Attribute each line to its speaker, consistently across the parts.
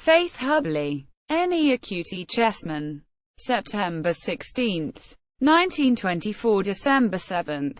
Speaker 1: Faith Hubley. Any Acuity Chessman. September 16, 1924 – December 7,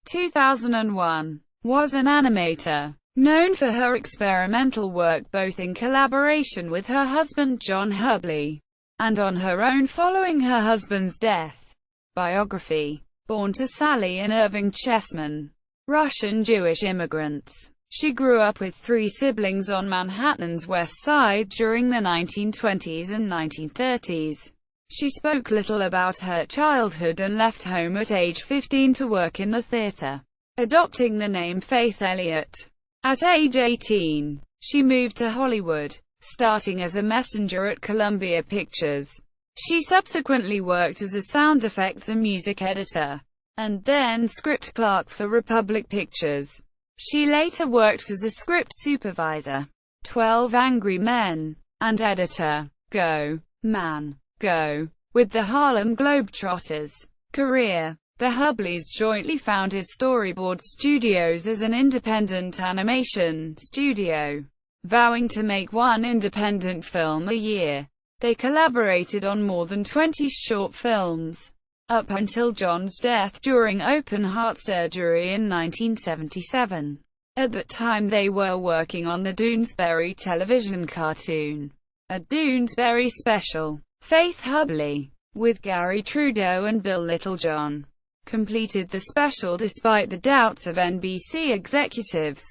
Speaker 1: 2001. Was an animator. Known for her experimental work both in collaboration with her husband John Hubley and on her own following her husband's death. Biography. Born to Sally and Irving Chestman, Russian Jewish immigrants. She grew up with 3 siblings on Manhattan's West Side during the 1920s and 1930s. She spoke little about her childhood and left home at age 15 to work in the theater, adopting the name Faith Elliott. At age 18, she moved to Hollywood, starting as a messenger at Columbia Pictures. She subsequently worked as a sound effects and music editor, and then script clerk for Republic Pictures. She later worked as a script supervisor, 12 Angry Men, and editor, Go, Man, Go, with the Harlem Globetrotters. Career. The Hubleys jointly founded Storyboard Studios as an independent animation studio, vowing to make 1 independent film a year. They collaborated on more than 20 short films, up until John's death during open-heart surgery in 1977. At that time they were working on the Doonesbury television cartoon, a Doonesbury special. Faith Hubley, with Gary Trudeau and Bill Littlejohn, completed the special despite the doubts of NBC executives.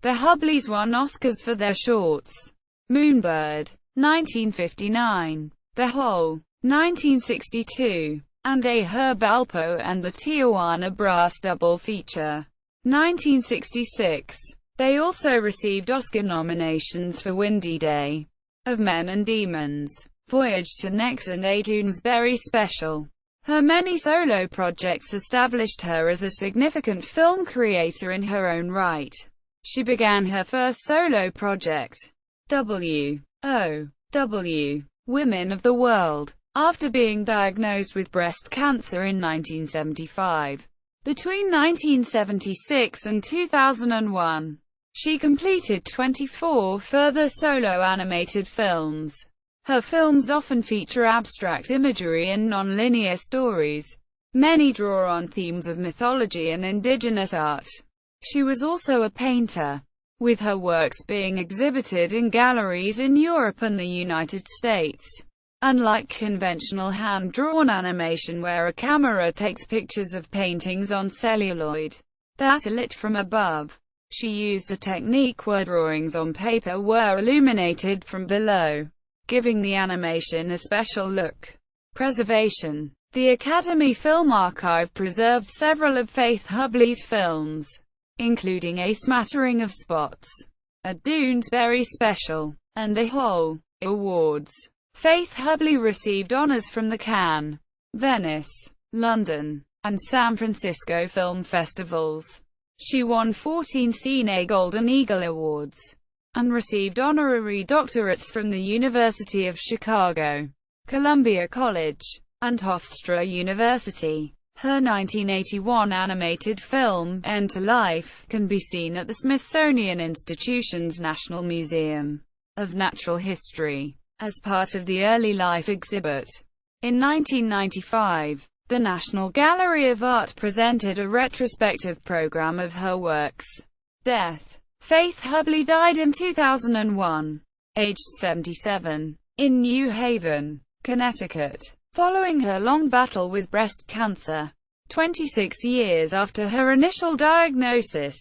Speaker 1: The Hubleys won Oscars for their shorts. Moonbird, 1959, The Hole, 1962, and A Herb Alpo and the Tijuana Brass double feature, 1966. They also received Oscar nominations for Windy Day, Of Men and Demons, Voyage to Next and A Doonesbury Special. Her many solo projects established her as a significant film creator in her own right. She began her first solo project, W.O.W. Women of the World, after being diagnosed with breast cancer in 1975. Between 1976 and 2001, she completed 24 further solo animated films. Her films often feature abstract imagery and non-linear stories. Many draw on themes of mythology and indigenous art. She was also a painter, with her works being exhibited in galleries in Europe and the United States. Unlike conventional hand-drawn animation where a camera takes pictures of paintings on celluloid that are lit from above, she used a technique where drawings on paper were illuminated from below, giving the animation a special look. Preservation. The Academy Film Archive preserved several of Faith Hubley's films, including A Smattering of Spots, a Doonesbury Special, and The Hole. Awards. Faith Hubley received honors from the Cannes, Venice, London, and San Francisco film festivals. She won 14 Cine Golden Eagle Awards, and received honorary doctorates from the University of Chicago, Columbia College, and Hofstra University. Her 1981 animated film, End to Life, can be seen at the Smithsonian Institution's National Museum of Natural History, as part of the Early Life exhibit. In 1995, the National Gallery of Art presented a retrospective program of her works. Death. Faith Hubley died in 2001, aged 77, in New Haven, Connecticut, following her long battle with breast cancer. 26 years after her initial diagnosis.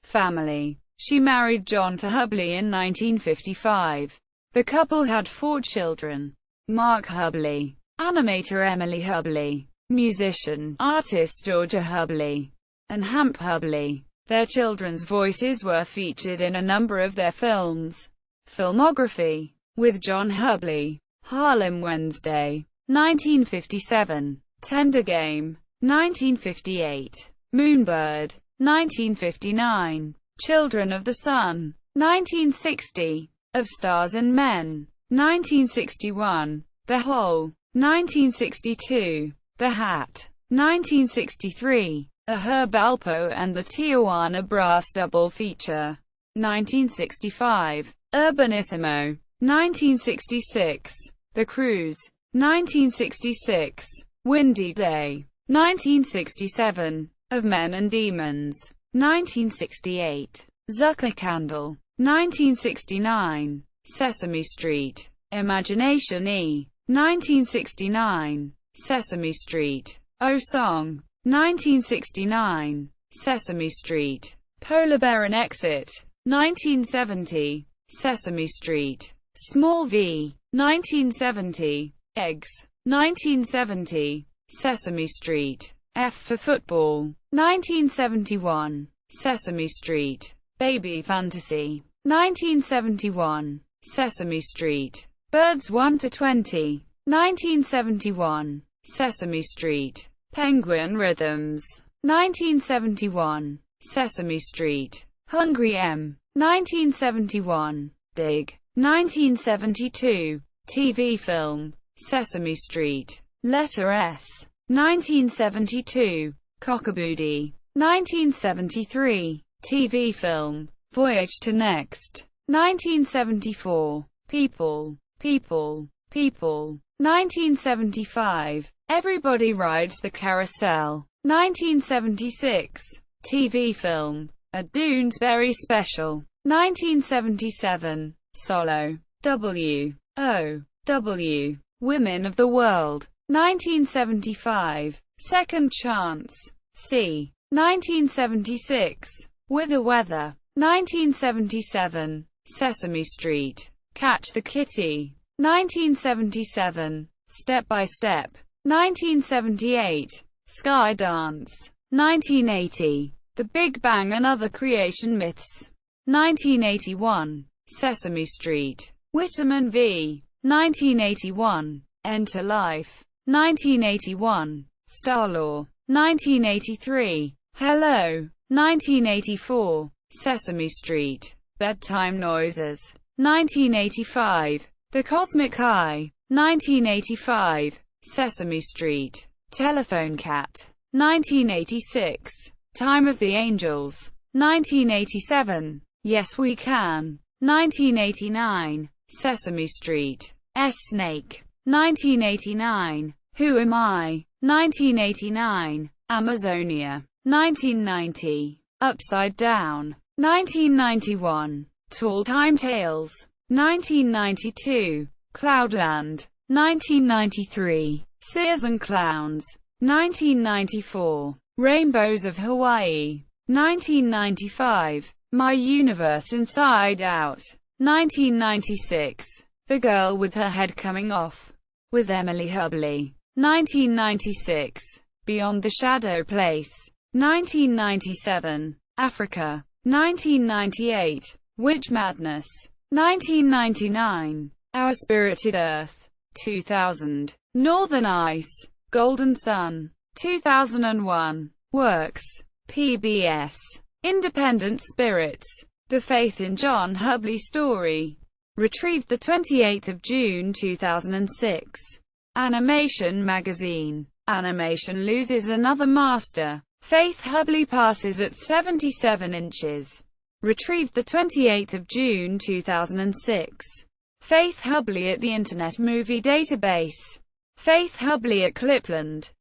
Speaker 1: Family. She married John Hubley in 1955. The couple had 4 children. Mark Hubley, animator Emily Hubley, musician, artist Georgia Hubley, and Hamp Hubley. Their children's voices were featured in a number of their films. Filmography. With John Hubley. Harlem Wednesday, 1957. Tender Game, 1958. Moonbird, 1959. Children of the Sun, 1960. Of Stars and Men, 1961. The Hole, 1962. The Hat, 1963. A Herb Alpo and the Tijuana Brass double feature, 1965. Urbanissimo, 1966. The Cruise, 1966. Windy Day, 1967. Of Men and Demons, 1968. Zucker Candle, 1969. Sesame Street, Imagination E, 1969. Sesame Street. O Song, 1969. Sesame Street. Polar Bear and Exit, 1970. Sesame Street. Small V, 1970. Eggs, 1970. Sesame Street. F for Football, 1971. Sesame Street. Baby Fantasy, 1971. Sesame Street. Birds 1 to 20, 1971. Sesame Street. Penguin Rhythms, 1971. Sesame Street. Hungry M, 1971. Dig, 1972. TV film, Sesame Street. Letter S, 1972. Cockabooty, 1973. TV film, Voyage to Next, 1974. People, People, People, 1975. Everybody Rides the Carousel, 1976. TV film, A Doonesbury Special, 1977. Solo, W, O, W, Women of the World, 1975. Second Chance, C, 1976. With the Weather, 1977. Sesame Street. Catch the Kitty, 1977. Step by Step, 1978. Sky Dance, 1980. The Big Bang and Other Creation Myths, 1981. Sesame Street. Whitman v. 1981. Enter Life, 1981. Star Law, 1983. Hello, 1984. Sesame Street. Bedtime Noises, 1985. The Cosmic Eye, 1985. Sesame Street. Telephone Cat, 1986. Time of the Angels, 1987. Yes We Can, 1989. Sesame Street. S-Snake, 1989. Who Am I, 1989. Amazonia, 1990. Upside Down, 1991. Tall Time Tales, 1992. Cloudland, 1993. Sears and Clowns, 1994. Rainbows of Hawaii, 1995. My Universe Inside Out, 1996. The Girl with Her Head Coming Off, with Emily Hubley, 1996. Beyond the Shadow Place, 1997. Africa, 1998. Witch Madness, 1999. Our Spirited Earth, 2000. Northern Ice, Golden Sun, 2001. Works, PBS. Independent Spirits. The Faith in John Hubley Story. Retrieved 28 June 2006. Animation Magazine. Animation loses another master. Faith Hubley passes at 77 inches. Retrieved 28 June 2006. Faith Hubley at the Internet Movie Database. Faith Hubley at Clipland.